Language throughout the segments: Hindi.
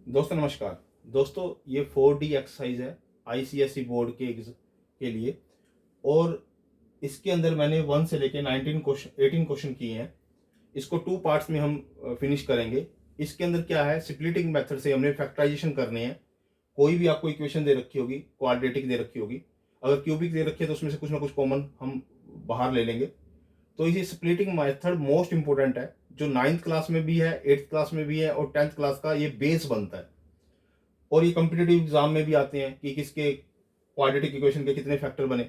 दोस्तों नमस्कार। दोस्तों ये 4D एक्सरसाइज है आईसीएसई बोर्ड के लिए। और इसके अंदर मैंने 1 से लेके 18 क्वेश्चन किए हैं। इसको 2 पार्ट्स में हम फिनिश करेंगे। इसके अंदर क्या है, स्प्लिटिंग मेथड से हमने फैक्टराइजेशन करने हैं। कोई भी आपको इक्वेशन दे रखी होगी, क्वाड्रेटिक दे रखी होगी, अगर क्यूबिक दे रखी है तो उसमें से कुछ ना कुछ कॉमन हम बाहर ले लेंगे। तो इसी स्प्लिटिंग मेथड मोस्ट इंपॉर्टेंट है, जो 9th क्लास में भी है, 8th क्लास में भी है और 10th क्लास का ये बेस बनता है। और ये कॉम्पिटेटिव एग्जाम में भी आते हैं कि किसके क्वाड्रेटिक इक्वेशन के कितने फैक्टर बने।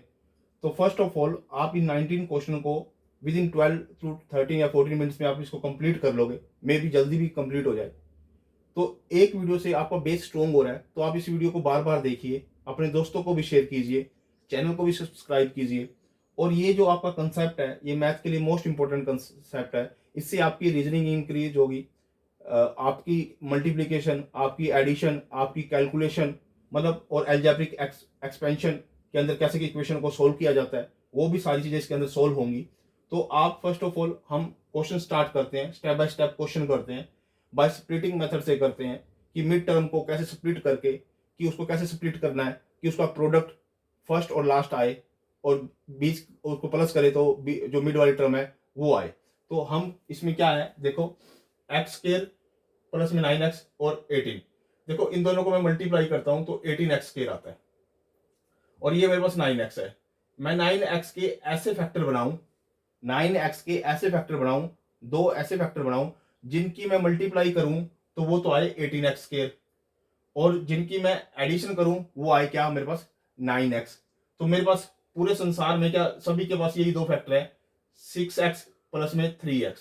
तो फर्स्ट ऑफ ऑल आप इन 19 क्वेश्चन को विद इन 12 टू 13 या 14 मिनट्स में आप इसको कंप्लीट कर लोगे, मे भी जल्दी भी कंप्लीट हो जाए। तो एक वीडियो से आपका बेस स्ट्रॉन्ग हो रहा है, तो आप इस वीडियो को बार बार देखिए, अपने दोस्तों को भी शेयर कीजिए, चैनल को भी सब्सक्राइब कीजिए। और ये जो आपका कंसेप्ट है, ये मैथ के लिए मोस्ट इंपॉर्टेंट कंसेप्ट है। इससे आपकी रीजनिंग इंक्रीज होगी, आपकी मल्टीप्लिकेशन, आपकी एडिशन, आपकी कैलकुलेशन, मतलब और एल्जेब्रिक एक्सपेंशन के अंदर कैसे कि इक्वेशन को सोल्व किया जाता है, वो भी सारी चीजें इसके अंदर सोल्व होंगी। तो आप फर्स्ट ऑफ ऑल हम क्वेश्चन स्टार्ट करते हैं, स्टेप बाय स्टेप क्वेश्चन करते हैं, बाय स्प्लिटिंग मेथड से करते हैं कि मिड टर्म को कैसे स्प्लिट करके, कि उसको कैसे स्प्लिट करना है कि उसका प्रोडक्ट फर्स्ट और लास्ट आए, और बीच उसको प्लस करे तो जो मिड वाली टर्म है वो आए। तो हम इसमें क्या है, देखो एक्स स्क्वायर प्लस में 9x और 18, देखो इन दोनों को मैं मल्टीप्लाई करता हूं तो 18x स्क्वायर आता है, और ये मेरे पास 9x है। मैं 9x के ऐसे फैक्टर बनाऊं, 9x के ऐसे फैक्टर बनाऊं, दो ऐसे फैक्टर बनाऊं जिनकी मैं मल्टीप्लाई करूं तो वो तो आए 18x स्क्वायर, और जिनकी मैं एडिशन करूं वो आए क्या मेरे पास 9x। तो मेरे पास पूरे संसार में क्या सभी के पास यही दो फैक्टर है, 6x प्लस में 3x।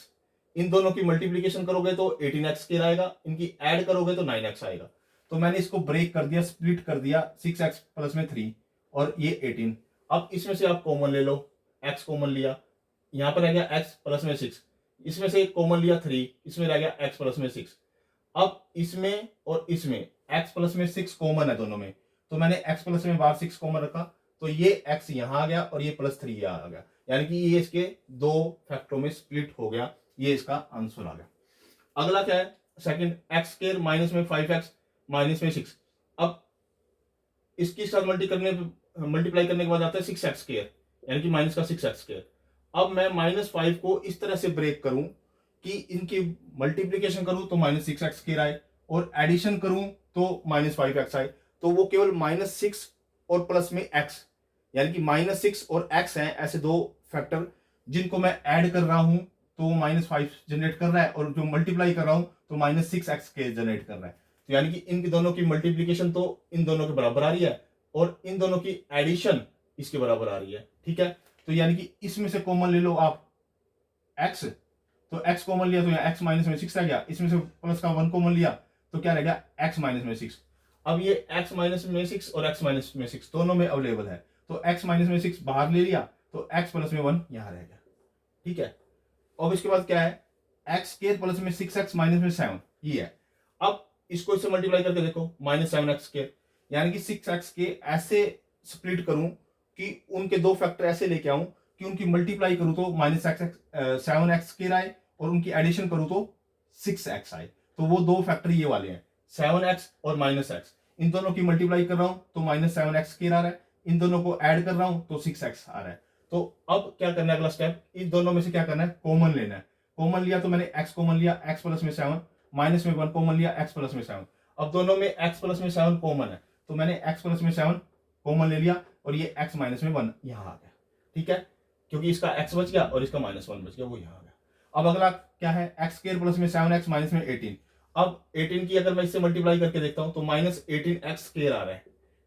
इन दोनों की मल्टीप्लीकेशन करोगे तो 18x स्क्वायर आएगा, इनकी ऐड करोगे तो 9x आएगा। तो मैंने इसको ब्रेक कर दिया, स्प्लिट कर दिया, 6x प्लस में 3 और ये 18। अब इसमें से आप कॉमन ले लो, x कॉमन लिया, यहां पर रह गया x प्लस में 6, इसमें से कॉमन लिया 3, इसमें रह गया x प्लस में 6। अब इसमें और इसमें x प्लस में 6 कॉमन है दोनों में, तो मैंने x प्लस में बाहर 6 कॉमन रखा, तो ये x यहां आ गया और ये प्लस 3 यहां आ गया, यानी कि ये इसके दो फैक्टरों में स्प्लिट हो गया। ये इसका आंसर आ गया। अगला क्या है, सेकंड, एक्स स्क्वायर माइनस में 5x माइनस में 6। अब इसकी साथ मल्टीप्लाई करने के बाद आता है 6x स्क्वायर, यानी कि माइनस का 6x स्क्वायर। अब मैं -5 को इस तरह से ब्रेक करूं कि इनकी मल्टीप्लीकेशन करूं तो -6x स्क्वायर आए, और एडिशन करूं तो -5x आए। तो वो केवल -6 और प्लस में x, यानी कि -6 और x हैं ऐसे दो फैक्टर जिनको मैं ऐड कर रहा हूं तो वो -5 जनरेट कर रहा है, और जो मल्टीप्लाई कर रहा हूं तो -6x के जनरेट कर रहा है। तो यानी कि इन दोनों की मल्टीप्लीकेशन तो इन दोनों के बराबर आ रही है, और इन दोनों की एडिशन इसके बराबर आ रही है। ठीक है, तो यानी कि इसमें से कॉमन ले लो आप x, तो x कॉमन लिया तो यहाँ x माइनस में 6 रह गया, इसमें से प्लस का 1 कॉमन लिया तो क्या रह गया x माइनस में 6। अब ये x माइनस में 6 और x माइनस में 6 दोनों में अवेलेबल है, तो x माइनस में 6 बाहर ले लिया तो x प्लस में 1 यहां रह गया। ठीक है, अब इसके बाद क्या है, एक्स स्क्वायर प्लस में 6x माइनस में 7, ये है। अब इसको इससे मल्टीप्लाई करके देखो, -7x स्क्वायर, यानी कि 6x के ऐसे स्प्लिट करूं कि उनके दो फैक्टर ऐसे लेके आऊं कि उनकी मल्टीप्लाई करूं तो -7x स्क्वायर आए, और उनकी एडिशन करूं तो 6x आए। तो वो दो फैक्टर ये वाले हैं, 7x और -x। इन दोनों की मल्टीप्लाई कर रहा हूं तो -7x स्क्वायर आ रहा है, इन दोनों को ऐड कर रहा हूं तो 6x आ रहा है। तो अब क्या करना है, अगला स्टेप, इन दोनों में से क्या करना है, कॉमन लेना है। कॉमन लिया तो मैंने x कॉमन लिया, x प्लस में 7, माइनस में 1 कॉमन लिया, x प्लस में 7। अब दोनों में x प्लस में 7 कॉमन है, तो मैंने x प्लस में 7 कॉमन ले लिया, और ये x माइनस में 1 यहां आ गया। ठीक है, क्योंकि इसका x बच गया और इसका -1 बच गया, वो यहां आ गया। अब अगला क्या है, एक्स स्क्वायर प्लस में 7x माइनस में 18। अब 18 की अगर मैं इससे मल्टीप्लाई करके देखता हूं तो -18x स्क्वायर आ रहा है।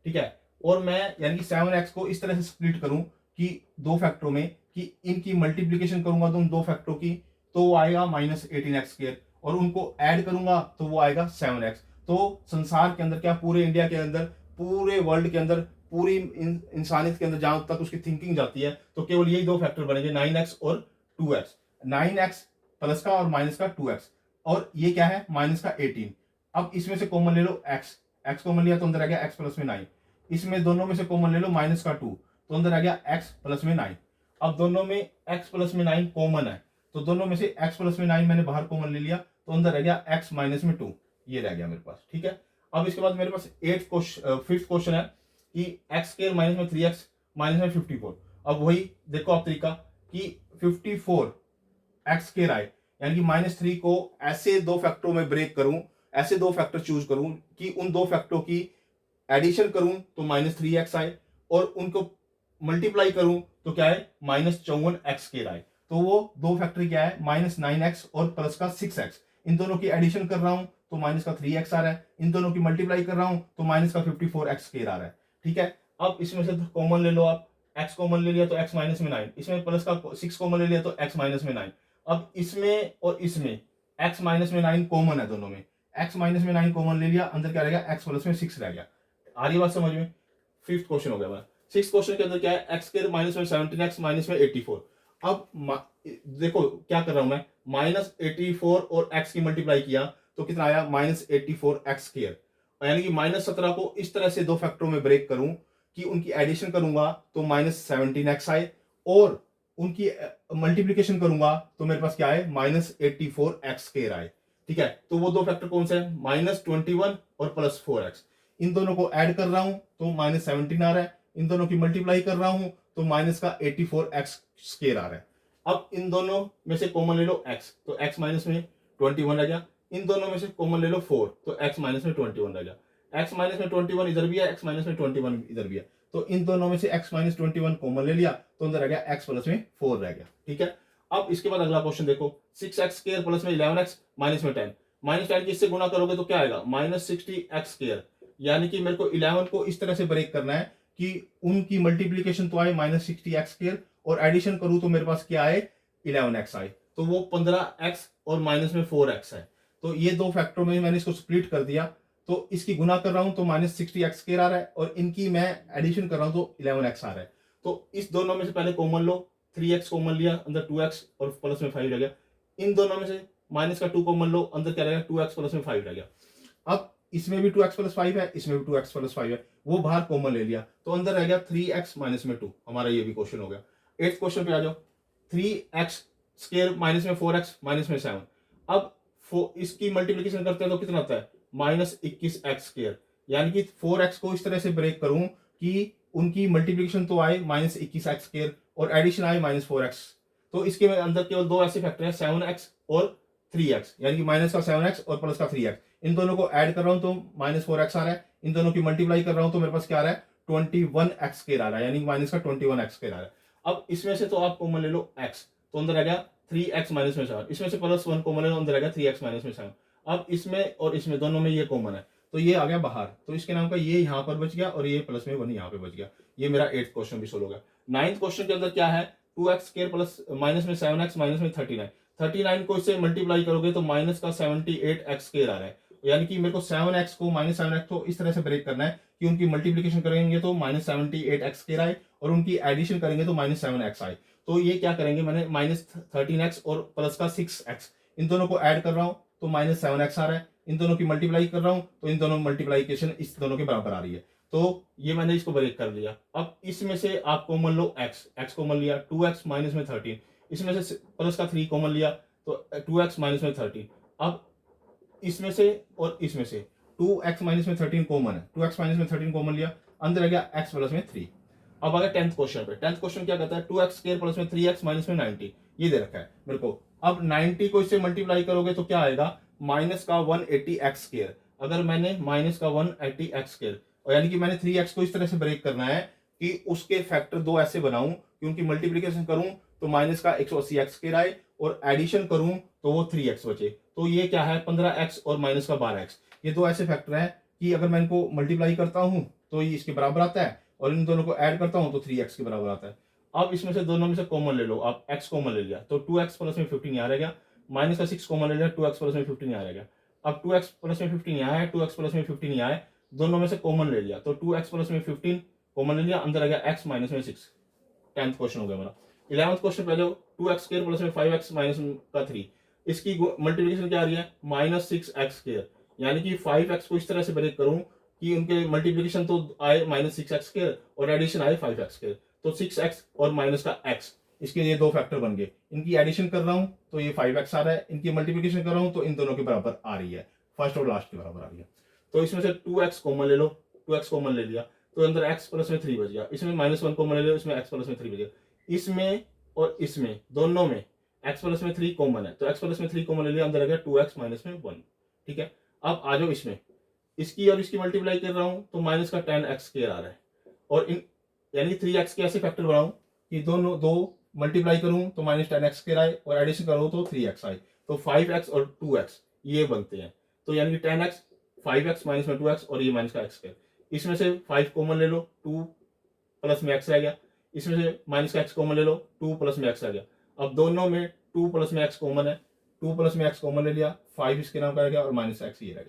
ठीक है, और मैं यानी कि 7x को इस तरह से स्प्लिट करूं कि दो फैक्टरों में, कि इनकी मल्टीप्लीकेशन करूंगा तो उन दो फैक्टरों की, तो वो आएगा -18x स्क्वायर, और उनको ऐड करूंगा तो वो आएगा 7x। तो संसार के अंदर क्या, पूरे इंडिया के अंदर, पूरे वर्ल्ड के अंदर, पूरी इंसानियत के अंदर जहां तक उसकी थिंकिंग जाती है, तो केवल यही दो फैक्टर बनेंगे, 9x और 2x। 9x प्लस का और माइनस का 2x, और ये क्या है माइनस का 18। अब इसमें से कॉमन ले लो x कॉमन लिया तो अंदर आ गया x प्लस में 9। इसमें दोनों में से कॉमन ले लो माइनस का 2, तो अंदर आ गया x प्लस में 9। अब दोनों में x प्लस में 9 कॉमन है, तो दोनों में से x प्लस में 9 मैंने बाहर कॉमन ले लिया, तो अंदर रह गया x माइनस में 2, ये रह गया मेरे पास, ठीक है। अब इसके बाद मेरे पास फिफ्थ क्वेश्चन है कि एक्स स्क्वायर माइनस में 3x माइनस में 54। अब वही देखो आप तरीका कि 54 एक्स स्क्वायर आए, यानी कि -3 को ऐसे दो फैक्टरों में ब्रेक करूं, ऐसे दो फैक्टर चूज करूं कि उन दो फैक्टरों की एडिशन करूं तो -3x आए, और उनको मल्टीप्लाई करूं तो क्या है -54x आए। तो वो दो फैक्टर क्या है -9x और प्लस का 6x। इन दोनों की एडिशन कर रहा हूं तो माइनस का 3x आ रहा है, इन दोनों की मल्टीप्लाई कर रहा हूं तो माइनस का 54x आ रहा है, ठीक है। अब इसमें से कॉमन ले लो आप, x कॉमन ले लिया तो x माइनस में 9, इसमें प्लस का 6 कॉमन ले लिया तो x माइनस में 9। अब इसमें और इसमें x माइनस में 9 कॉमन है, दोनों में x माइनस में 9 कॉमन ले लिया, अंदर क्या रहेगा x प्लस में 6 रह गया। आ रही बात समझ में? फिफ्थ क्वेश्चन हो गया हमारा। सिक्स क्वेश्चन के अंदर क्या है एक्स स्क्वायर माइनस में 17x माइनस में 84। अब देखो क्या कर रहा हूं मैं, -84 और x की मल्टीप्लाई किया तो कितना आया -84x स्क्वायर, यानी कि -17 को इस तरह से दो फैक्टरों में ब्रेक करूं कि उनकी एडिशन करूंगा तो -17x आए, और उनकी मल्टीप्लीकेशन करूंगा तो मेरे पास क्या है -84x स्क्वायर आए, ठीक है। तो वो दो फैक्टर कौन से हैं -21 और +4x। इन दोनों को ऐड कर रहा हूं तो -17 आ रहा है, इन दोनों की मल्टीप्लाई कर रहा हूं तो माइनस का 84x स्क्वायर आ रहा है। अब इन दोनों में से कॉमन ले लो x, तो x माइनस में 21 रह गया। इन दोनों में से कॉमन ले लो 4, तो x माइनस में 21 रह गया। x माइनस में 21 इधर भी है, x माइनस में 21 इधर भी है, तो इन दोनों में से x माइनस 21 कॉमन ले लिया तो अंदर रह गया x प्लस में 4 रह गया, ठीक है। अब इसके बाद अगला क्वेश्चन देखो, 6x स्क्वायर प्लस में 11x माइनस में 10। -10 की इससे गुना करोगे तो क्या आएगा -60x स्क्वायर, यानी कि मेरे को 11 को इस तरह से ब्रेक करना है कि उनकी मल्टीप्लीकेशन तो आए -60x स्क्वायर, और एडिशन करूं तो मेरे पास क्या आए 11x आए, तो वो 15x और माइनस में 4x है। तो ये दो फैक्टरों में मैंने इसको स्प्लिट कर दिया, तो इसकी गुना कर रहा हूं तो -60x स्क्वायर आ रहा है, और इनकी मैं एडिशन कर रहा हूं तो 11x आ रहा है। तो इस दोनों में से पहले कॉमन लो, 3x कॉमन लिया, अंदर 2x और प्लस में 5 रह गया। इन दोनों में से माइनस का 2 कॉमन लो, अंदर क्या रहेगा 2x प्लस में 5 रह गया। अब इसमें भी 2x प्लस 5 है, इसमें भी 2x प्लस 5 है, वो बाहर कॉमन ले लिया तो अंदर रह गया 3x माइनस में 2। हमारा ये भी क्वेश्चन हो गया। 8th क्वेश्चन पे आ जाओ, 3x स्क्वायर माइनस में 4x माइनस में 7। अब इसकी मल्टीप्लीकेशन करते हैं तो कितना आता है -21x स्क्वायर, यानी कि 4x को इस तरह से ब्रेक करूं कि उनकी मल्टीप्लीकेशन तो आए -21x स्क्वायर और एडिशन आए -4x। तो इसके अंदर केवल दो ऐसे फैक्टर हैं 7x और 3x, यानी कि माइनस का 7x और प्लस का 3x। इन दोनों को ऐड कर रहा हूं तो -4x आ रहा है, इन दोनों की मल्टीप्लाई कर रहा हूं तो मेरे पास क्या आ रहा है 21x स्क्वायर आ रहा है, यानी माइनस का 21x स्क्वायर आ रहा है। अब इसमें से तो आप कॉमन ले लो x, तो अंदर आ गया 3x माइनस में 7, इसमें से +1 कॉमन ले लो, अंदर आ गया 3x माइनस में 7। अब इसमें और इसमें दोनों में ये कॉमन है तो ये आ गया बाहर, तो इसके नाम का ये यहाँ पर बच गया और ये प्लस में 1 यहाँ पे बच गया। ये मेरा 8th क्वेश्चन भी सोल्व हो गया। 9th क्वेश्चन के अंदर क्या है 2x स्क्वायर प्लस माइनस में 7x माइनस में 39। 39 को इससे मल्टीप्लाई करोगे तो माइनस का 78x स्क्वायर आ रहा है, यानी कि मेरे को 7x को -7x को इस तरह से ब्रेक करना है कि उनकी मल्टीप्लीकेशन करेंगे तो -78x स्क्वायर आए, और उनकी एडिशन करेंगे तो -7x आए। तो ये क्या करेंगे, मैंने -13x और प्लस का 6x इन दोनों को ऐड कर रहा हूं तो -7x आ रहा है, इन दोनों की मल्टीप्लाई कर रहा हूं तो इन दोनों मल्टीप्लाइकेशन इस दोनों के बराबर आ रही है। तो ये मैंने इसको ब्रेक कर लिया। अब इसमें से आप कॉमन लो x कॉमन लिया 2x माइनस में 13, इसमें से प्लस का 3 कॉमन लिया तो 2x माइनस में 13। अब इसमें से और इसमें से 2x माइनस में 13 कॉमन है, 2x माइनस में 13 कॉमन लिया, अंदर आ गया x प्लस में 3। अब आ गया 10th क्वेश्चन पे। 10th क्वेश्चन क्या कहता है 2x स्क्वायर प्लस में 3x माइनस में 90, ये दे रखा है मेरे को। अब 90 को इससे मल्टीप्लाई करोगे तो क्या आएगा माइनस का 180x स्क्वायर। अगर मैंने माइनस का 180x स्क्वायर, और यानी कि मैंने 3x को इस तरह से ब्रेक करना है कि उसके फैक्टर दो ऐसे बनाऊं कि उनकी मल्टीप्लीकेशन करूं तो माइनस का 180x स्क्वायर आए, और एडिशन करूं तो वो 3x बचे। तो ये क्या है 15x और माइनस का 12x, ये दो ऐसे फैक्टर हैं कि अगर मैं इनको मल्टीप्लाई करता हूं तो ये इसके बराबर आता है, और इन दोनों को ऐड करता हूं तो 3x के बराबर आता है। अब इसमें से दोनों में से कॉमन ले लो, आप x कॉमन ले लिया तो 2x प्लस में 15 यहाँ रहेगा, माइनस का 6 कॉमन ले लिया 2x प्लस में 15 यहाँ रहेगा। अब 2x प्लस में 15 यहाँ है, 2x प्लस में 15 यहाँ है, दोनों में से कॉमन ले लिया तो 2x प्लस में 15 कॉमन ले लिया, अंदर आ गया x माइनस में 6। 10th क्वेश्चन हो गया हमारा। 11th क्वेश्चन पहले 2x स्क्वायर प्लस में 5x माइनस का 3, इसकी मल्टीप्लिकेशन क्या आ रही है -6x स्क्वायर, यानी कि 5x को इस तरह से ब्रेक करूं कि उनके मल्टीप्लिकेशन तो आए -6x स्क्वायर और एडिशन आए 5x स्क्वायर, तो 6x और माइनस का x, इसके ये दो फैक्टर बन गए। इनकी एडिशन कर रहा हूं तो ये 5x आ रहा है, इनकी मल्टीप्लिकेशन कर रहा हूं तो इन दोनों के बराबर आ रही है फर्स्ट और लास्ट के बराबर आ रही है। तो इसमें से 2x कॉमन ले लो, 2x कॉमन ले लिया तो अंदर x प्लस में 3 बच गया, इसमें -1 कॉमन ले लो, इसमें x प्लस में 3 बच गया, इसमें और इसमें दोनों में x प्लस में 3 कॉमन है, तो x प्लस में 3 कॉमन ले लिया, अंदर आ गया 2x माइनस में 1। ठीक है, अब आ जाओ इसमें, इसकी और इसकी मल्टीप्लाई कर रहा हूं तो माइनस का 10x स्क्वायर आ रहा है, और इन यानी 3x के ऐसे फैक्टर बनाऊं कि दोनों दो मल्टीप्लाई करूं तो -10x स्क्वायर आए और एडिशन करूं तो 3x आए, तो 5x और 2x ये बनते हैं, तो यानी कि 10x 5x माइनस में 2x और ये माइनस का x स्क्वायर, इसमें से 5 कॉमन ले लो, 2 प्लस में x रह गया, इसमें से माइनस का x कॉमन ले लो, 2 प्लस में x रह गया। अब दोनों में 2 प्लस में x कॉमन है, 2 प्लस में x कॉमन ले लिया, 5 इसके नाम का रह गया और माइनस x ये रह गया।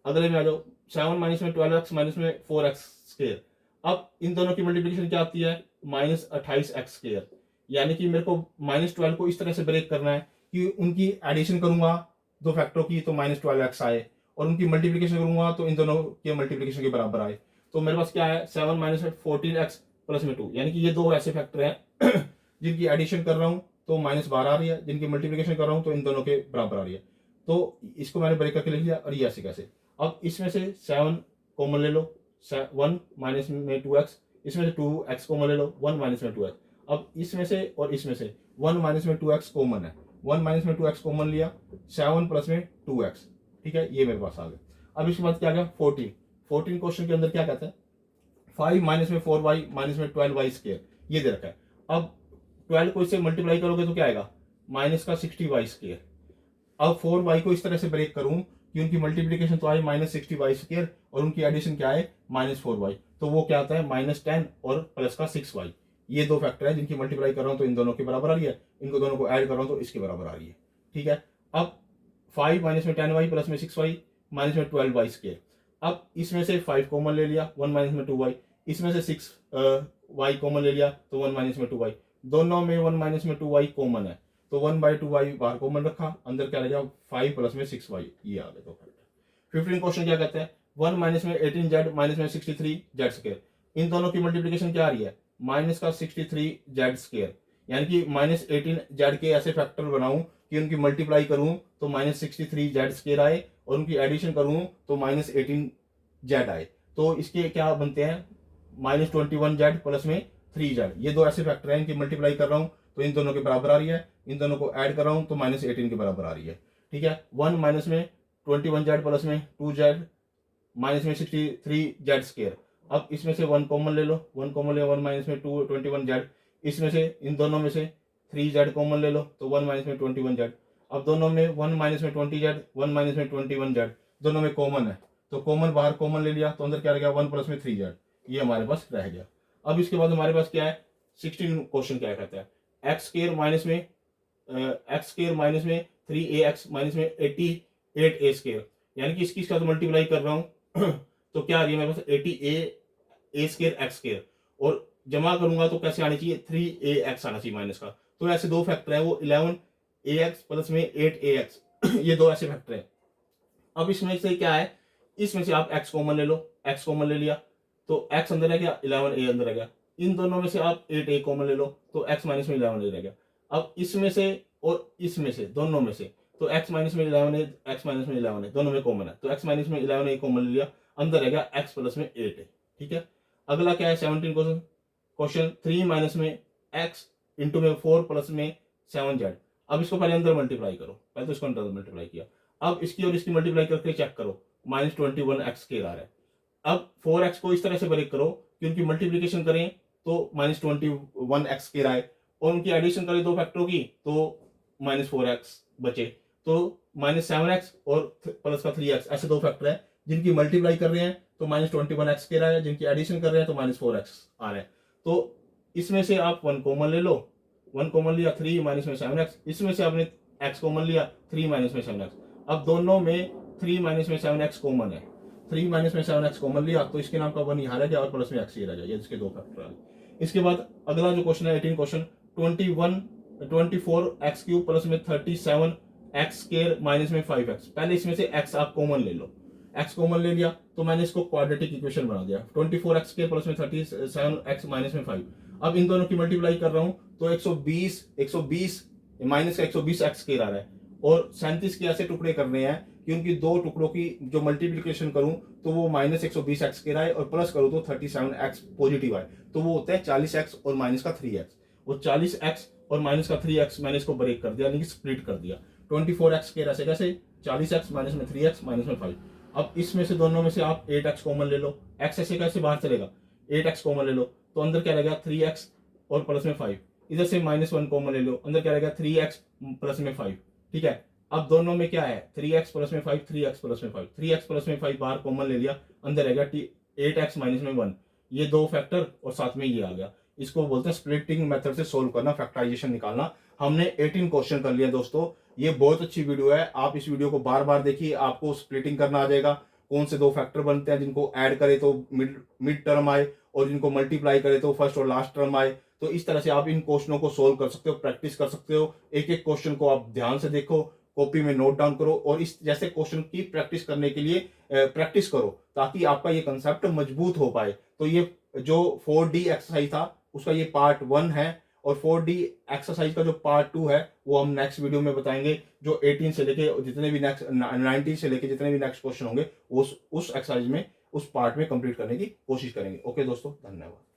अगले में आ जाओ, 7 माइनस में 12x माइनस में 4x स्क्वायर, अब इन दोनों की मल्टीप्लिकेशन क्या आती है -28x स्क्वायर, यानी कि मेरे को -12 को इस तरह से ब्रेक करना है कि उनकी एडिशन करूंगा दो फैक्टरों की तो -12x आए, और उनकी मल्टीप्लिकेशन करूंगा तो इन दोनों के मल्टीप्लिकेशन के बराबर आए। तो मेरे पास क्या है 7 माइनस में 14x प्लस में 2, यानी कि ये दो ऐसे फैक्टर हैं जिनकी एडिशन कर रहा हूं तो -12 आ रही है, जिनकी मल्टीप्लिकेशन कर रहा हूं तो इन दोनों के बराबर आ रही है। तो इसको मैंने ब्रेक करके लिख लिया, और ये ऐसे कैसे। अब इसमें से 7 कॉमन ले लो, 1 माइनस में 2x, इसमें से 2x कॉमन ले लो, 1 माइनस में 2x। अब इसमें से और इसमें से 1 माइनस में 2x कॉमन है, 1 माइनस में 2x कॉमन लिया, 7 प्लस में 2x। ठीक है, ये मेरे पास आ गया। अब इसके बाद क्या आ गया 14 क्वेश्चन के अंदर क्या कहता है 5 माइनस में 4y माइनस में 12y स्क्वायर, ये दे रखा है। अब 12 को इससे मल्टीप्लाई करोगे तो क्या आएगा माइनस का 60y स्क्वायर। अब 4y को इस तरह से ब्रेक करूं कि उनकी मल्टीप्लिकेशन तो आई -60y स्क्वायर और उनकी एडिशन क्या है -4y, तो वो क्या आता है -10 और प्लस का 6y। ये दो फैक्टर है जिनकी मल्टीप्लाई कर रहा हूं तो इन दोनों के बराबर आ रही है, इनको दोनों को ऐड कर रहा हूं तो इसके बराबर आ रही है। ठीक है, अब 5 माइनस में 10y प्लस में 6y माइनस में 12y स्क्वायर। अब इसमें से 5 कॉमन ले लिया, 1 माइनस में 2y, इसमें से 6y कॉमन ले लिया तो 1 माइनस में 2y, दोनों में 1 माइनस में 2y कॉमन है तो 1/2y बाहर कॉमन रखा, अंदर क्या रह गया 5 प्लस में 6y, ये आ गया दो फैक्टर। 15 क्वेश्चन क्या कहते हैं 1 माइनस में 18z माइनस में 63z स्क्वायर, इन दोनों की मल्टीप्लिकेशन क्या आ रही है माइनस का 63z स्क्वायर, यानी कि -18z के ऐसे फैक्टर बनाऊं कि उनकी मल्टीप्लाई करूं तो -63z स्क्वायर आए और उनकी एडिशन करूं तो -18z आए, तो इसके क्या बनते हैं -21z प्लस में 3z। ये दो ऐसे फैक्टर हैं, इनकी मल्टीप्लाई कर रहा हूं तो इन दोनों के बराबर आ रही है, इन दोनों को ऐड कर रहा हूं तो -18 के बराबर आ रही है। ठीक है, 1 माइनस में 21z प्लस में 2z माइनस में 63z स्क्वायर। अब इसमें से 1 कॉमन ले लो, 1 कॉमन ले 1 माइनस में 21z, इसमें से इन दोनों में से 3z कॉमन ले लो तो 1 माइनस में 21z। अब दोनों में 1 माइनस में 20z 1 माइनस में 21z दोनों में कॉमन है, तो कॉमन बाहर कॉमन ले लिया तो अंदर क्या रह गया 1 प्लस में 3z, ये हमारे पास रह गया। अब इसके बाद हमारे पास क्या है 16 क्वेश्चन क्या कहता है x स्क्वायर माइनस में 3ax माइनस में 88a स्क्वायर, यानी कि इसकी साथ मल्टीप्लाई कर रहा हूं तो क्या आ रही है मेरे पास 80a स्क्वायर x स्क्वायर, और जमा करूंगा तो कैसे आनी चाहिए 3ax आना चाहिए माइनस का। तो ऐसे दो फैक्टर है वो 11ax प्लस में 8ax ये दो ऐसे फैक्टर है। अब इसमें से क्या है इसमें से आप x कॉमन ले लो, x कॉमन ले लिया तो x अंदर रह गया 11a अंदर रह गया, इन दोनों में से आप 8a कॉमन ले लो तो x माइनस में 11a रह गया। अब इसमें से और इसमें से दोनों में से तो x माइनस में 11a x माइनस में 11a दोनों में कॉमन है तो x माइनस में 11a कॉमन ले लिया, अंदर रह गया x प्लस में 8a। ठीक है, अगला क्या है 17 क्वेश्चन 3 माइनस में x इंटू में 4 प्लस में 7z। अब इसको पहले अंदर मल्टीप्लाई करो, पहले तो इसको अंदर मल्टीप्लाई किया, अब इसकी और इसकी मल्टीप्लाई करके चेक करो -21x के आ रहा है। अब 4x को इस तरह से ब्रेक करो कि उनकी मल्टीप्लिकेशन करें तो -21x के आए और उनकी एडिशन करें दो फैक्टरों की तो -4x बचे, तो -7x और प्लस का 3x ऐसे दो फैक्टर है जिनकी मल्टीप्लाई कर रहे हैं तो -21x के रहा है, जिनकी एडिशन कर रहे हैं तो -4x आ रहा है। तो इसमें से आप 1 कॉमन ले लो, 1 कॉमन लिया 3 माइनस में 7x, इसमें से आपने x कॉमन लिया 3 माइनस में 7x। अब दोनों में 3 माइनस में 7x कॉमन है, 3 माइनस में 7x कॉमन लिया तो इसके नाम का 1 यहाँ रह गया और प्लस में x ये रह गया, ये इसके दो फैक्टर है। इसके बाद अगला जो क्वेश्चन है 18 क्वेश्चन 24x क्यूब प्लस में 37x स्क्वायर माइनस में 5x। पहले इसमें से x आप कॉमन ले लो, x कॉमन ले लिया तो मैंने इसको क्वाड्रेटिक इक्वेशन बना दिया 24x स्क्वायर प्लस में 37x माइनस में 5। अब इन दोनों की मल्टीप्लाई कर रहा हूं तो 120 माइनस का 120x स्क्वायर आ रहा है और 37 के ऐसे टुकड़े करने हैं कि उनकी दो टुकड़ों की जो मल्टीप्लिकेशन करूं तो वो -120x के आए और प्लस करूं तो 37x पॉजिटिव आए, तो वो होता है 40x और माइनस का 3x। वो 40x और माइनस का 3x मैंने इसको ब्रेक कर दिया, यानी कि स्प्लिट कर दिया। 24x के ऐसे कैसे, 40x माइनस में 3x माइनस में 5। अब इसमें से दोनों में से आप 8x कॉमन ले लो, x ऐसे कैसे बाहर चलेगा, 8x कॉमन ले लो तो अंदर क्या रहेगा 3x और प्लस में 5। इधर से -1 कॉमन ले लो, अंदर क्या रहेगा 3x प्लस में 5। ठीक है, अब दोनों में क्या है 3x प्लस में 5, 3x प्लस में 5, 3x प्लस में 5 बाहर कॉमन ले लिया, अंदर रहेगा 8x माइनस में 1। ये दो फैक्टर और साथ में ये आ गया। इसको बोलते हैं स्प्लिटिंग मेथड से सोल्व करना, फैक्टराइजेशन निकालना। हमने 18 क्वेश्चन कर लिया दोस्तों। ये बहुत अच्छी वीडियो है, आप इस वीडियो को बार बार देखिए, आपको स्प्लिटिंग करना आ जाएगा। कौन से दो फैक्टर बनते हैं जिनको ऐड करे तो मिड टर्म आए, और जिनको मल्टीप्लाई करे तो फर्स्ट और लास्ट टर्म आए। तो इस तरह से आप इन क्वेश्चनों को सोल्व कर सकते हो, प्रैक्टिस कर सकते हो। एक एक क्वेश्चन को आप ध्यान से देखो, कॉपी में नोट डाउन करो, और इस जैसे क्वेश्चन की प्रैक्टिस करने के लिए प्रैक्टिस करो, ताकि आपका ये कंसेप्ट मजबूत हो पाए। तो ये जो 4D एक्सरसाइज था उसका ये पार्ट 1 है, और 4D एक्सरसाइज का जो पार्ट 2 है वो हम नेक्स्ट वीडियो में बताएंगे। जो 18 से लेके जितने भी नेक्स्ट 19 से लेके जितने भी नेक्स्ट क्वेश्चन होंगे उस एक्सरसाइज में, उस पार्ट में कंप्लीट करने की कोशिश करेंगे। ओके दोस्तों, धन्यवाद।